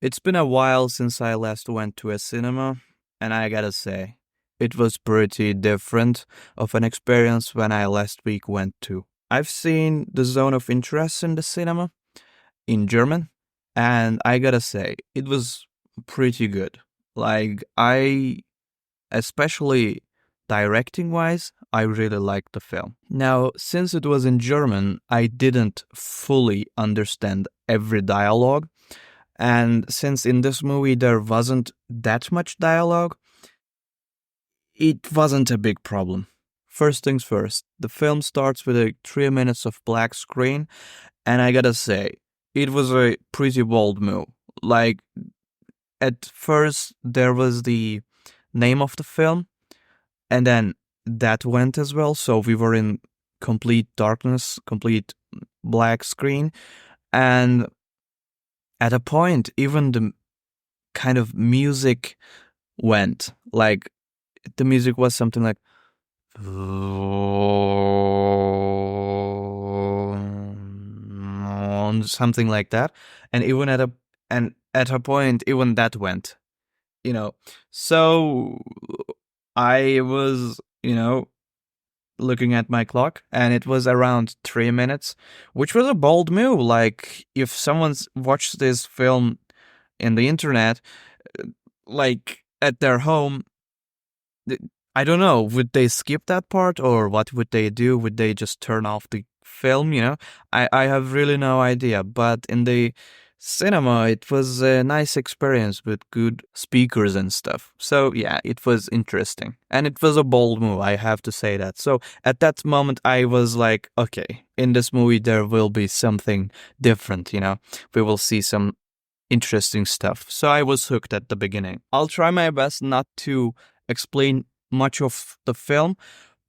It's been a while since I last went to a cinema, and I gotta say, it was pretty different of an experience when I last week went to. I've seen The Zone of Interest in the cinema in German, and I gotta say, it was pretty good. Especially directing wise, I really liked the film. Now, since it was in German, I didn't fully understand every dialogue. And since in this movie there wasn't that much dialogue, it wasn't a big problem. First things first, the film starts with a 3 minutes of black screen, and I gotta say, it was a pretty bold move. Like, at first, there was the name of the film, and then that went as well, so we were in complete darkness, complete black screen, and at a point, even the kind of music went. Like, the music was something like something like that, and at a point even that went, you know. So I was, looking at my clock, and it was around 3 minutes, which was a bold move. Like, if someone's watched this film in the internet, like at their home, I don't know, would they skip that part or what would they do? Would they just turn off the film, I have really no idea. But in the cinema, it was a nice experience with good speakers and stuff. So yeah, it was interesting. And it was a bold move, I have to say that. So at that moment, I was like, okay, in this movie, there will be something different, We will see some interesting stuff. So I was hooked at the beginning. I'll try my best not to explain much of the film,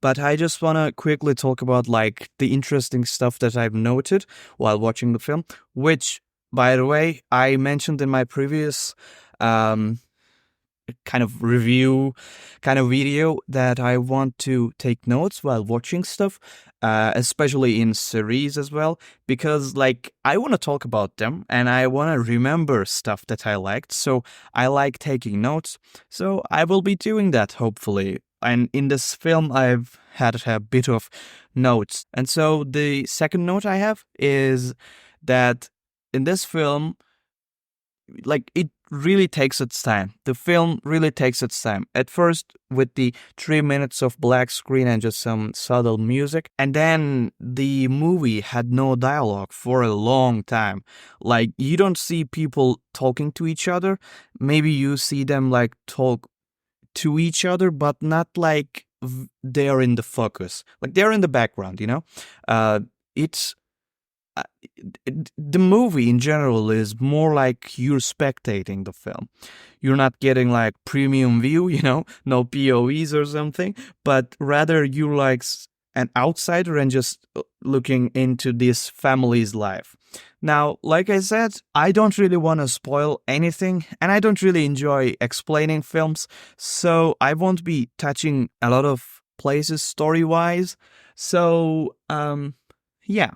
but I just want to quickly talk about like the interesting stuff that I've noted while watching the film, which, by the way, I mentioned in my previous kind of review kind of video that I want to take notes while watching stuff, especially in series as well, because like I want to talk about them and I want to remember stuff that I liked. So I like taking notes. So I will be doing that hopefully. And in this film, I've had a bit of notes. And so the second note I have is that in this film, like, it really takes its time. The film really takes its time. At first, with the 3 minutes of black screen and just some subtle music, and then the movie had no dialogue for a long time. Like, you don't see people talking to each other. Maybe you see them like talk to each other, but not like they're in the focus. Like, they're in the background, it's uh, the movie in general is more like you're spectating the film. You're not getting like premium view, no POEs or something, but rather you're like an outsider and just looking into this family's life. Now, like I said, I don't really want to spoil anything, and I don't really enjoy explaining films, so I won't be touching a lot of places story-wise. So, yeah.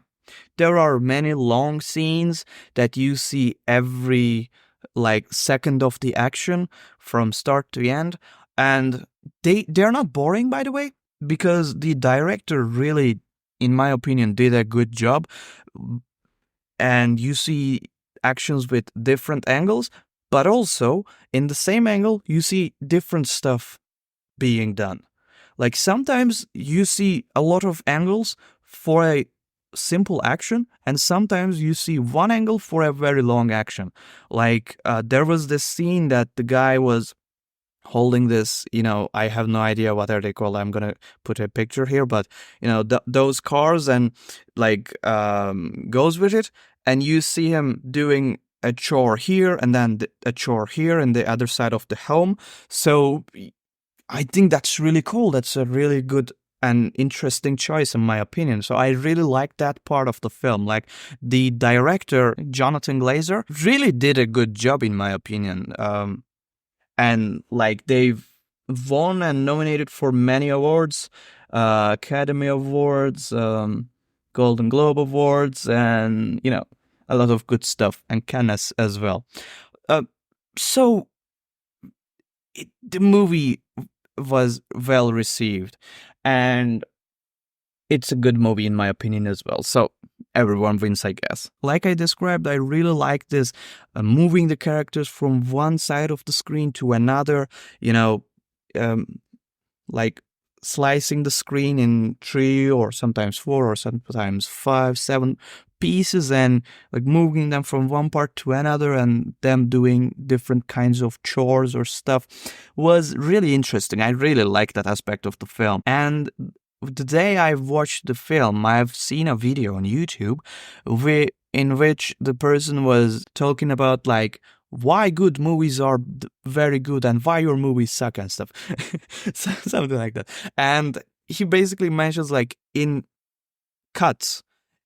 There are many long scenes that you see every like second of the action from start to end, and they're not boring, by the way, because the director really, in my opinion, did a good job. And you see actions with different angles, but also in the same angle you see different stuff being done. Like, sometimes you see a lot of angles for a simple action, and sometimes you see one angle for a very long action. Like, there was this scene that the guy was holding this, I have no idea what are they called. I'm gonna put a picture here, but those cars, and like goes with it, and you see him doing a chore here and then a chore here and the other side of the home. So I think that's really cool. That's a really good and interesting choice, in my opinion. So I really like that part of the film. Like, the director, Jonathan Glazer, really did a good job, in my opinion. And like, they've won and nominated for many awards, Academy Awards, Golden Globe Awards, and a lot of good stuff, and Cannes as well. Uh, so the movie was well received, and it's a good movie in my opinion as well. So everyone wins, I guess. Like I described, I really like this moving the characters from one side of the screen to another. You know, um, like slicing the screen in three or sometimes four or sometimes five, seven pieces and like moving them from one part to another and them doing different kinds of chores or stuff was really interesting. I really like that aspect of the film. And the day I watched the film, I've seen a video on YouTube in which the person was talking about like why good movies are very good and why your movies suck and stuff. Something like that. And he basically mentions like in cuts,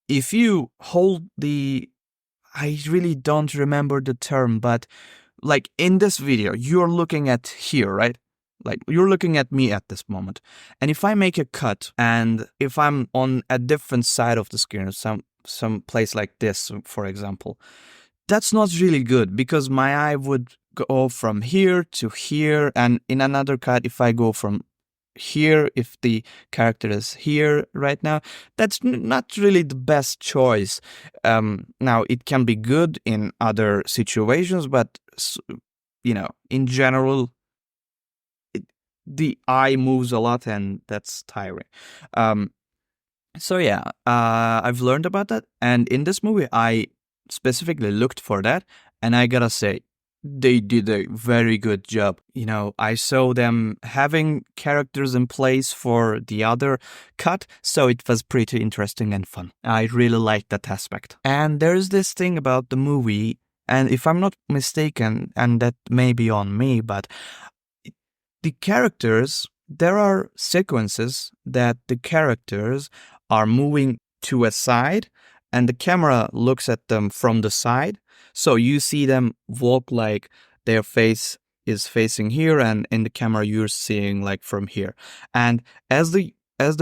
if you hold the, I really don't remember the term, but like in this video, you're looking at here, right? Like you're looking at me at this moment. And if I make a cut and if I'm on a different side of the screen, some place like this, for example, that's not really good because my eye would go from here to here, and in another cut, if I go from here, if the character is here right now, that's not really the best choice. Now, it can be good in other situations, but in general, the eye moves a lot, and that's tiring. So yeah, I've learned about that, and in this movie, I specifically looked for that, and I gotta say, they did a very good job. I saw them having characters in place for the other cut, so it was pretty interesting and fun. I really liked that aspect. And there's this thing about the movie, and if I'm not mistaken, and that may be on me, but the characters, there are sequences that the characters are moving to a side and the camera looks at them from the side. So you see them walk like their face is facing here, and in the camera you're seeing like from here. And as the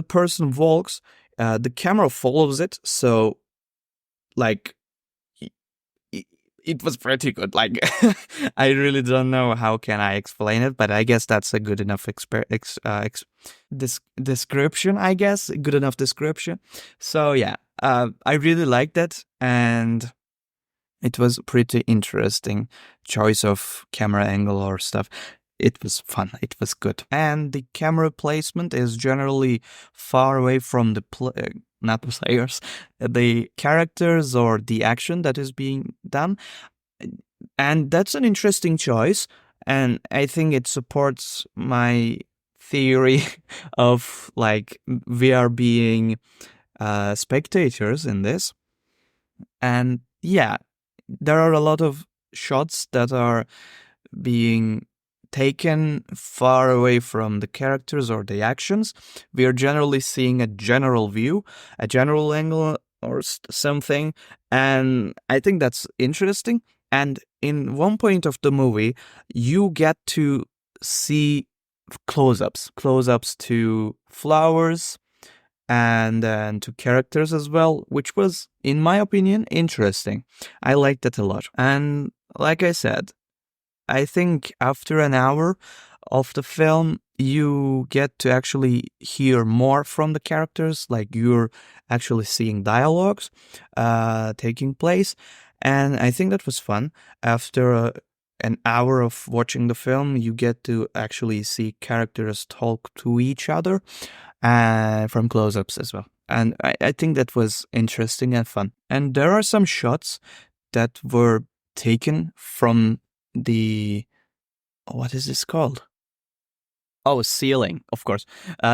person walks, the camera follows it. So like it was pretty good. Like I really don't know how can I explain it, but I guess that's a good enough description. I guess good enough description. So yeah, I really liked that, and it was pretty interesting choice of camera angle or stuff. It was fun. It was good, and the camera placement is generally far away from the not the players, the characters or the action that is being done. And that's an interesting choice. And I think it supports my theory of like we are being spectators in this. And yeah, there are a lot of shots that are being taken far away from the characters or the actions. We are generally seeing a general view, a general angle or something. And I think that's interesting. And in one point of the movie, you get to see close-ups to flowers and to characters as well, which was, in my opinion, interesting. I liked it a lot. And like I said, I think after an hour of the film, you get to actually hear more from the characters, like you're actually seeing dialogues taking place. And I think that was fun. After an hour of watching the film, you get to actually see characters talk to each other from close-ups as well. And I think that was interesting and fun. And there are some shots that were taken from the, what is this called? Oh, ceiling, of course.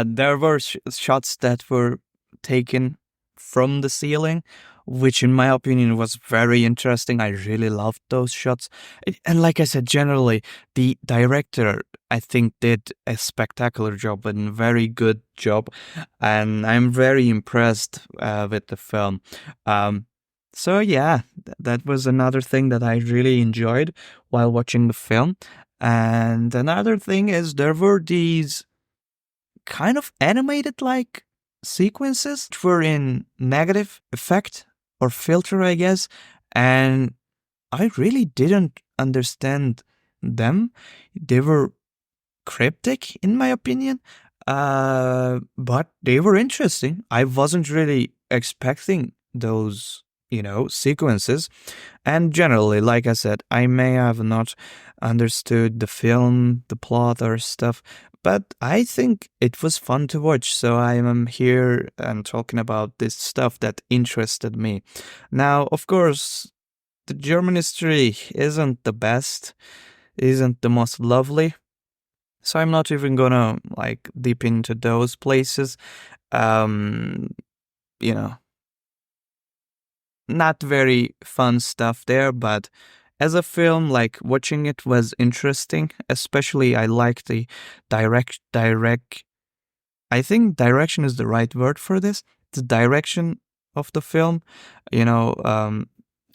There were shots that were taken from the ceiling, which in my opinion was very interesting. I really loved those shots. And like I said, generally, the director, I think, did a spectacular job and very good job. And I'm very impressed with the film. So yeah, that was another thing that I really enjoyed while watching the film. And another thing is there were these kind of animated like sequences which were in negative effect or filter, I guess. And I really didn't understand them. They were cryptic, in my opinion, but they were interesting. I wasn't really expecting those, sequences. And generally, like I said, I may have not understood the film, the plot, or stuff, but I think it was fun to watch. So I am here and talking about this stuff that interested me. Now, of course, the German history isn't the best, isn't the most lovely. So I'm not even gonna like deep into those places. Um, you know, not very fun stuff there, but as a film, like watching it was interesting. Especially, I like the direct. I think direction is the right word for this. The direction of the film, you know,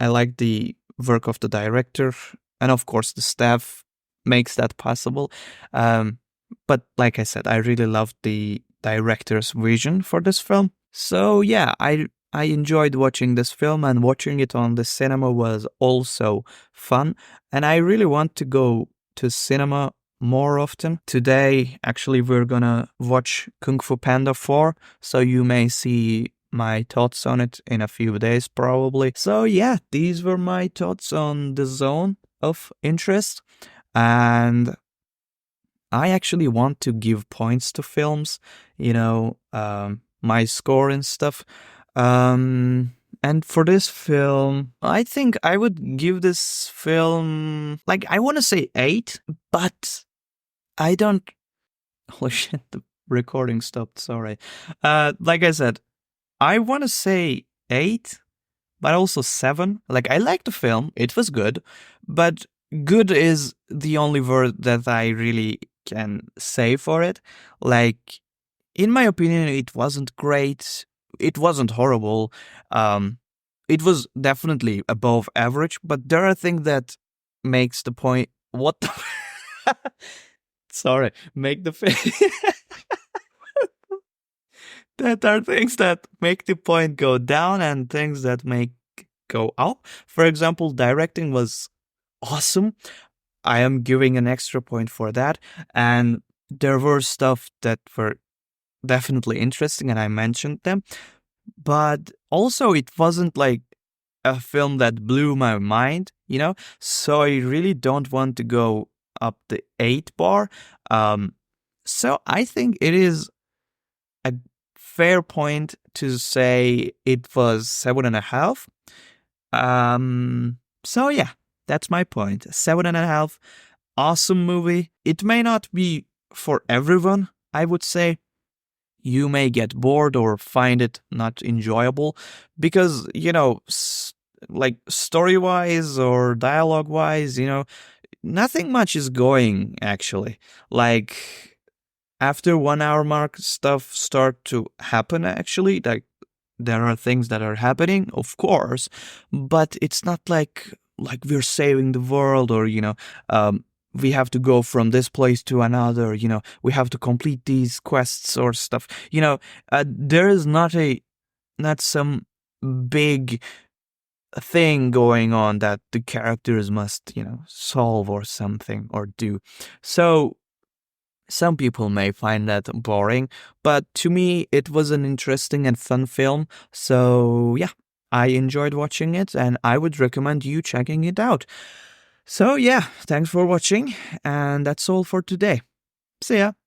I like the work of the director, and of course, the staff makes that possible. Um, but like I said, I really loved the director's vision for this film. So yeah, I enjoyed watching this film, and watching it on the cinema was also fun. And I really want to go to cinema more often. Today, actually, we're gonna watch Kung Fu Panda 4, so you may see my thoughts on it in a few days, probably. So yeah, these were my thoughts on the zone of interest. And I actually want to give points to films, my score and stuff. And for this film, I think I would give this film, like, I want to say 8, but I don't. Holy shit, the recording stopped. Sorry. Like I said, I want to say 8, but also 7. Like, I like the film, it was good, but good is the only word that I really can say for it. Like, in my opinion, it wasn't great, it wasn't horrible. Um, it was definitely above average, but there are things that makes the point. What the? Sorry, make the that are things that make the point go down and things that make go up. For example, directing was awesome. I am giving an extra point for that. And there were stuff that were definitely interesting, and I mentioned them. But also, it wasn't like a film that blew my mind, So I really don't want to go up the 8 bar. Um, so I think it is a fair point to say it was 7.5. So yeah, that's my point. 7.5. Awesome movie. It may not be for everyone, I would say. You may get bored or find it not enjoyable because, like story wise or dialogue wise, nothing much is going actually. Like, after 1 hour mark, stuff start to happen actually. Like, there are things that are happening, of course, but it's not like we're saving the world, or we have to go from this place to another. We have to complete these quests or stuff. There is not some big thing going on that the characters must solve or something or do. So some people may find that boring, but to me, it was an interesting and fun film. So, yeah, I enjoyed watching it, and I would recommend you checking it out. So, yeah, thanks for watching, and that's all for today. See ya.